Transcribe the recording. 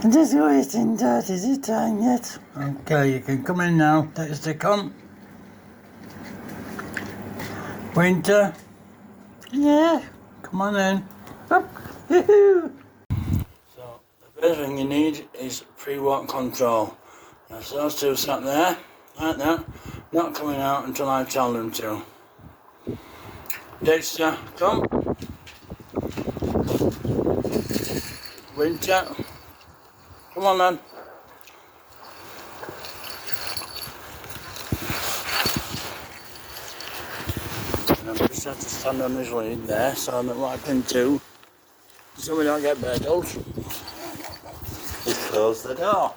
I'm just waiting, Dad. Is it time yet? Okay, you can come in now. Dexter, come. Winter. Yeah. Come on in. Up. So, the first thing you need is pre-walk control. Now, so those two sat there, like that, not coming out until I tell them to. Dexter, come. Winter. Come on then. And I just have to stand on his lead there so that what I can do so we don't get beddled. Just close the door.